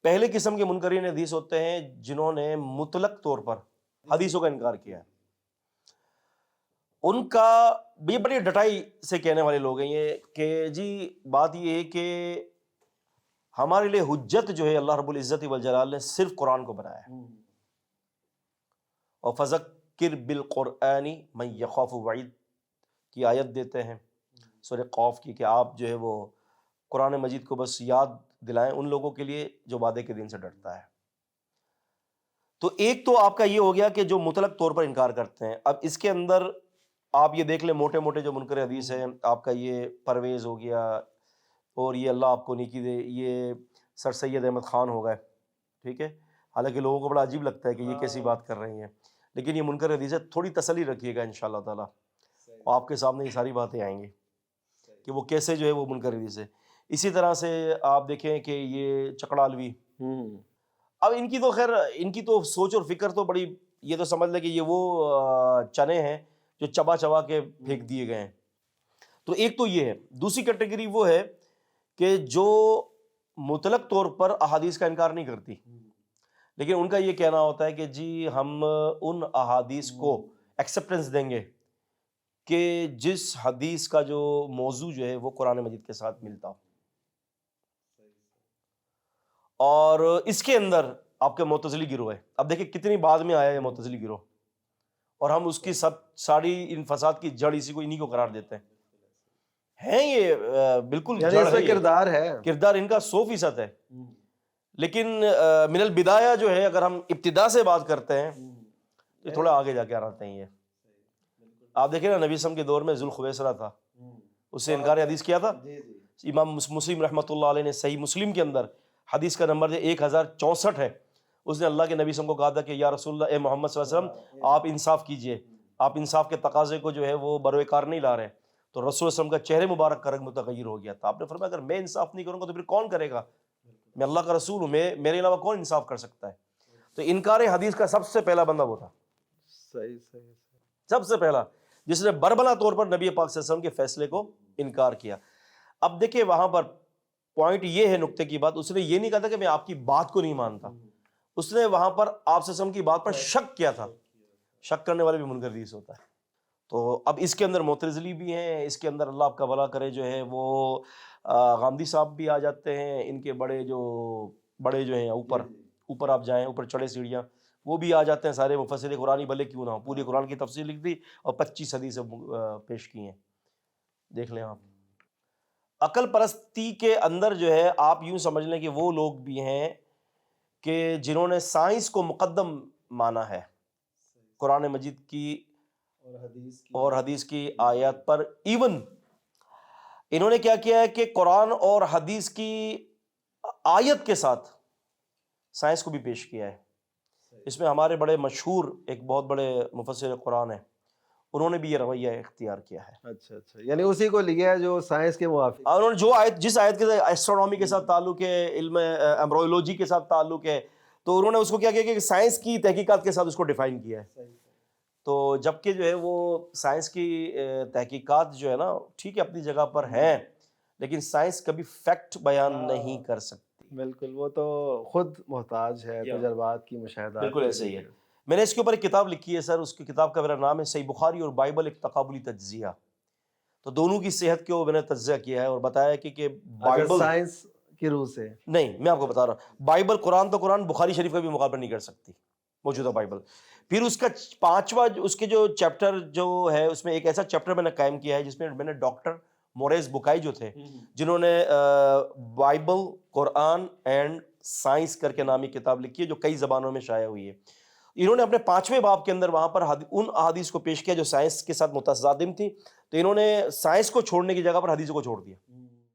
پہلے قسم کے منکرین حدیث ہوتے ہیں جنہوں نے مطلق طور پر حدیثوں کا انکار کیا ہے. ان کا یہ بڑی ڈٹائی سے کہنے والے لوگ ہیں یہ کہ جی بات یہ ہے کہ ہمارے لیے حجت جو ہے اللہ رب العزت والجلال نے صرف قرآن کو بنایا ہے. اور فذکر بالقرآن من یخاف وعید کی آیت دیتے ہیں سورہ قاف کی کہ آپ جو ہے وہ قرآن مجید کو بس یاد دلائیں ان لوگوں کے لیے جو وعدے کے دن سے ڈرتا ہے. تو ایک تو آپ کا یہ ہو گیا کہ جو مطلق طور پر انکار کرتے ہیں. اب اس کے اندر آپ یہ دیکھ لیں موٹے موٹے جو منکر حدیث ہیں آپ کا یہ پرویز ہو گیا اور یہ اللہ آپ کو نیکی دے یہ سر سید احمد خان ہو گئے, ٹھیک ہے, حالانکہ لوگوں کو بڑا عجیب لگتا ہے کہ یہ کیسی بات کر رہی ہیں, لیکن یہ منکر حدیث ہے. تھوڑی تسلی رکھیے گا انشاءاللہ تعالیٰ, آپ کے سامنے یہ ساری باتیں آئیں گی کہ وہ کیسے جو ہے وہ منکر حدیث ہے. اسی طرح سے آپ دیکھیں کہ یہ چکڑالوی, اب ان کی تو خیر ان کی تو سوچ اور فکر تو بڑی, یہ تو سمجھ لیں کہ یہ وہ چنے ہیں جو چبا چبا کے پھینک دیے گئے ہیں. تو ایک تو یہ ہے. دوسری کیٹیگری وہ ہے کہ جو مطلق طور پر احادیث کا انکار نہیں کرتی, لیکن ان کا یہ کہنا ہوتا ہے کہ جی ہم ان احادیث کو ایکسیپٹنس دیں گے کہ جس حدیث کا جو موضوع جو ہے وہ قرآن مجید کے ساتھ ملتا ہو. اور اس کے اندر آپ کے معتزلی گروہ ہے. اب دیکھیں کتنی بعد میں آیا ہے معتزلی گروہ, اور ہم اس کی سب ساری ان فساد کی جڑ اسی کو انہی کو قرار دیتے ہیں. یہ بالکل یعنی جڑ اس میں کردار ہے, کردار ان کا 100% ہے. لیکن من البدایہ جو ہے اگر ہم ابتدا سے بات کرتے ہیں تو تھوڑا آگے جا کے آتے ہیں. یہ آپ دیکھیں نا نبی وسلم کے دور میں ذوالخویسرہ تھا, اس سے انکار حدیث کیا تھا. امام مسلم رحمۃ اللہ علیہ نے صحیح مسلم کے اندر حدیث کا نمبر 1064 ہے. اس نے اللہ کے نبی وسلم کو کہا تھا کہ یا رسول اللہ, اے محمد صلی اللہ علیہ وسلم آپ انصاف کیجئے, آپ انصاف کے تقاضے کو جو ہے وہ بروئے کار نہیں لا رہے. تو رسول صلی اللہ علیہ وسلم کا چہرے مبارک کا رنگ متغیر ہو گیا تھا. آپ نے فرمایا اگر میں انصاف نہیں کروں گا تو پھر کون کرے گا, میں اللہ کا رسول ہوں, میرے علاوہ کون انصاف کر سکتا ہے. تو انکار حدیث کا سب سے پہلا بندہ وہ تھا, سب سے پہلا جس نے بربلا طور پر نبی پاک صلی اللہ علیہ وسلم کے فیصلے کو انکار کیا. اب دیکھیں وہاں پر پوائنٹ یہ ہے نقطے کی بات, اس نے یہ نہیں کہا تھا کہ میں آپ کی بات کو نہیں مانتا, اس نے وہاں پر آپ صلی اللہ علیہ وسلم کی بات پر شک کیا تھا. شک کرنے والے بھی منکر حدیث ہوتا ہے. تو اب اس کے اندر معتزلی بھی ہیں, اس کے اندر اللہ آپ کا بھلا کرے جو ہے وہ غامدی صاحب بھی آ جاتے ہیں, ان کے بڑے جو ہیں اوپر آپ جائیں, اوپر چڑھے سیڑھیاں, وہ بھی آ جاتے ہیں. سارے مفسر قرآن بھلے کیوں نہ ہو, پوری قرآن کی تفسیر لکھ دی اور 25 حدیثیں پیش کی ہیں. دیکھ لیں آپ. عقل پرستی کے اندر جو ہے آپ یوں سمجھ لیں کہ وہ لوگ بھی ہیں کہ جنہوں نے سائنس کو مقدم مانا ہے قرآن مجید کی اور حدیث کی آیات پر. ایون انہوں نے کیا کیا ہے کہ قرآن اور حدیث کی آیت کے ساتھ سائنس کو بھی پیش کیا ہے. اس میں ہمارے بڑے مشہور ایک بہت بڑے مفسر قرآن ہیں, انہوں نے بھی یہ رویہ اختیار کیا ہے. اچھا, یعنی اسی کو لیا ہے جو سائنس کے موافق. انہوں نے جو آیت جس آیت کے ساتھ ایسٹرونومی کے ساتھ تعلق ہے, علم ایمبرولوجی کے ساتھ تعلق ہے, تو انہوں نے اس کو کیا کیا کہ سائنس کی تحقیقات کے ساتھ اس کو ڈیفائن کیا ہے. تو جبکہ جو ہے وہ سائنس کی تحقیقات جو ہے نا ٹھیک ہے اپنی جگہ پر ہیں, لیکن سائنس کبھی فیکٹ بیان نہیں کر سکتی. بالکل, وہ تو خود محتاج ہے تجربات کی, مشاہدات. بالکل ایسے ہی ہے. میں نے اس کے اوپر ایک کتاب لکھی ہے سر, اس کی کتاب کا میرا نام ہے صحیح بخاری اور بائبل ایک تقابلی تجزیہ. تو دونوں کی صحت کے میں نے تجزیہ کیا ہے اور بتایا کہ بائبل سائنس کی روح سے نہیں, میں آپ کو بتا رہا ہوں بائبل قرآن تو قرآن بخاری شریف کا بھی مقابلہ نہیں کر سکتی موجودہ بائبل. پھر اس کا 5واں اس کے جو چیپٹر جو ہے اس میں ایک ایسا چیپٹر میں نے قائم کیا ہے جس میں نے ڈاکٹر موریز بکائی جو تھے جنہوں نے بائبل قرآن اینڈ سائنس کر کے نامی کتاب لکھی ہے جو کئی زبانوں میں شائع ہوئی ہے. انہوں نے اپنے 5ویں باب کے اندر وہاں پر ان احادیث کو پیش کیا جو سائنس کے ساتھ متصادم تھی, تو انہوں نے سائنس کو چھوڑنے کی جگہ پر حدیث کو چھوڑ دیا.